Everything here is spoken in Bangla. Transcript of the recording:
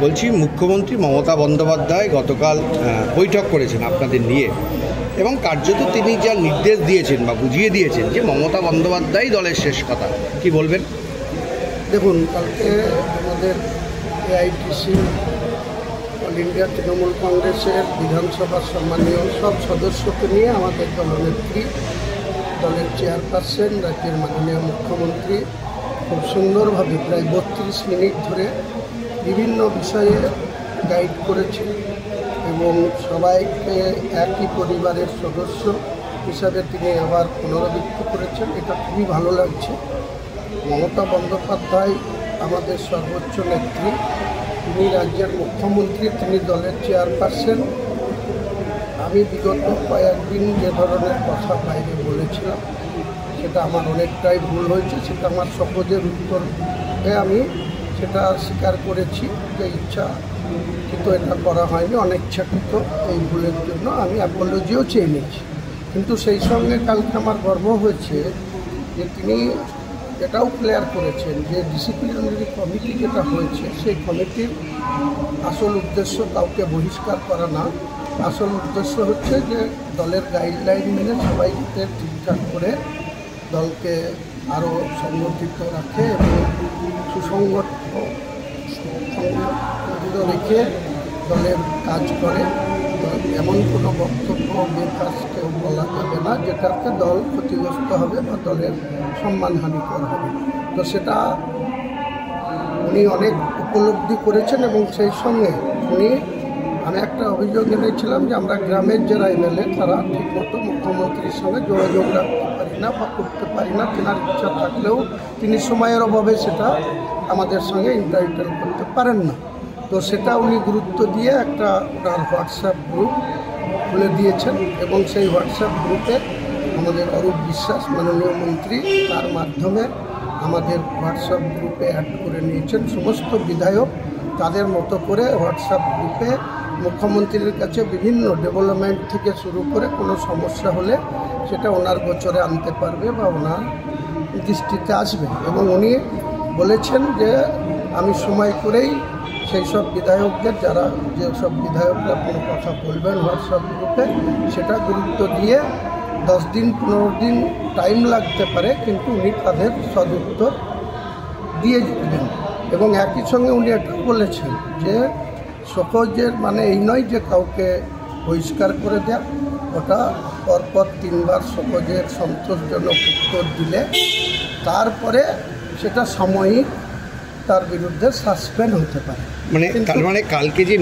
বলছি, মুখ্যমন্ত্রী মমতা বন্দ্যোপাধ্যায় গতকাল বৈঠক করেছেন আপনাদের নিয়ে, এবং কার্যত তিনি যা নির্দেশ দিয়েছেন বা বুঝিয়ে দিয়েছেন যে মমতা বন্দ্যোপাধ্যায় দলের শেষ কথা, কি বলবেন? দেখুন, কালকে আমাদের এআইটিসি অল ইন্ডিয়া তৃণমূল কংগ্রেসের বিধানসভার সম্মানীয় সব সদস্যকে নিয়ে আমাদের দলনেত্রী, দলের চেয়ারপারসন, রাজ্যের মাননীয় মুখ্যমন্ত্রী খুব সুন্দরভাবে প্রায় 32 মিনিট ধরে বিভিন্ন বিষয়ে গাইড করেছে এবং সবাইকে একই পরিবারের সদস্য হিসাবে তিনি আবার পুনরাবৃত্তি করেছেন। এটা খুবই ভালো লাগছে। মমতা বন্দ্যোপাধ্যায় আমাদের সর্বোচ্চ নেত্রী, তিনি রাজ্যের মুখ্যমন্ত্রী, তিনি দলের চেয়ারপারসন। আমি বিগত কয়েকদিন যে ধরনের কথা বাইরে বলেছিলাম সেটা আমার অনেকটাই ভুল হয়েছে, সেটা আমার সহজের উত্তরে আমি সেটা স্বীকার করেছি যে ইচ্ছাকৃত এটা করা হয়নি, অনিচ্ছাকৃত এই ভুলের জন্য আমি অ্যাপোলজিও চেয়ে নিয়েছি। কিন্তু সেই সঙ্গে কালকে আমার গর্ব হয়েছে যে তিনি এটাও ক্লিয়ার করেছেন যে ডিসিপ্লিনারি কমিটি যেটা হয়েছে সেই কমিটির আসল উদ্দেশ্য কাউকে বহিষ্কার করা না, আসল উদ্দেশ্য হচ্ছে যে দলের গাইডলাইন মেনে সবাইকে ঠিকঠাক করে দলকে আরও সংগঠিত রাখে এবং সুসংগঠিত রেখে দলের কাজ করে। এমন কোনো বক্তব্য বেকাজ কেউ বলা যাবে না যেটাতে দল ক্ষতিগ্রস্ত হবে বা দলের সম্মানহানিকর হবে। তো সেটা উনি অনেক উপলব্ধি করেছেন এবং সেই সঙ্গে আমি একটা অভিযোগ এনেছিলাম যে আমরা গ্রামের যারা এমএলএ তারা ঠিকমতো মুখ্যমন্ত্রীর সঙ্গে যোগাযোগ রাখতে পারি না বা করতে পারি না, তেনার ইচ্ছা থাকলেও তিনি সময়ের অভাবে সেটা আমাদের সঙ্গে ইন্টারঅ্যাক্ট করতে পারেন না। তো সেটা উনি গুরুত্ব দিয়ে একটা ওনার হোয়াটসঅ্যাপ গ্রুপ খুলে দিয়েছেন এবং সেই হোয়াটসঅ্যাপ গ্রুপে আমাদের অরূপ বিশ্বাস মাননীয় মন্ত্রী তার মাধ্যমে আমাদের হোয়াটসঅ্যাপ গ্রুপে অ্যাড করে নিয়েছেন। সমস্ত বিধায়ক তাদের মতো করে হোয়াটসঅ্যাপ গ্রুপে মুখ্যমন্ত্রীর কাছে বিভিন্ন ডেভেলপমেন্ট থেকে শুরু করে কোনো সমস্যা হলে সেটা ওনার গোচরে আনতে পারবে বা ওনার দৃষ্টিতে আসবে। এবং উনি বলেছেন যে আমি সময় করেই সেই সব বিধায়কদের, যারা যেসব বিধায়করা কোনো কথা বলবেন হোয়াটসঅ্যাপ গ্রুপে, সেটা গুরুত্ব দিয়ে 10 দিন 15 দিন টাইম লাগতে পারে কিন্তু উনি তাদের সদুত্তর দিয়ে দেবেন। এবং একই সঙ্গে উনি এটা বলেছেন যে সহজের মানে এই নয় যে কাউকে বহিষ্কার করে দেয়া, ওটা পরপর 3 বার সহজের সন্তোষজনক উত্তর দিলে তারপরে সেটা সাময়িক তার বিরুদ্ধে সাসপেন্ড হতে পারে। তার মানে কালকে যে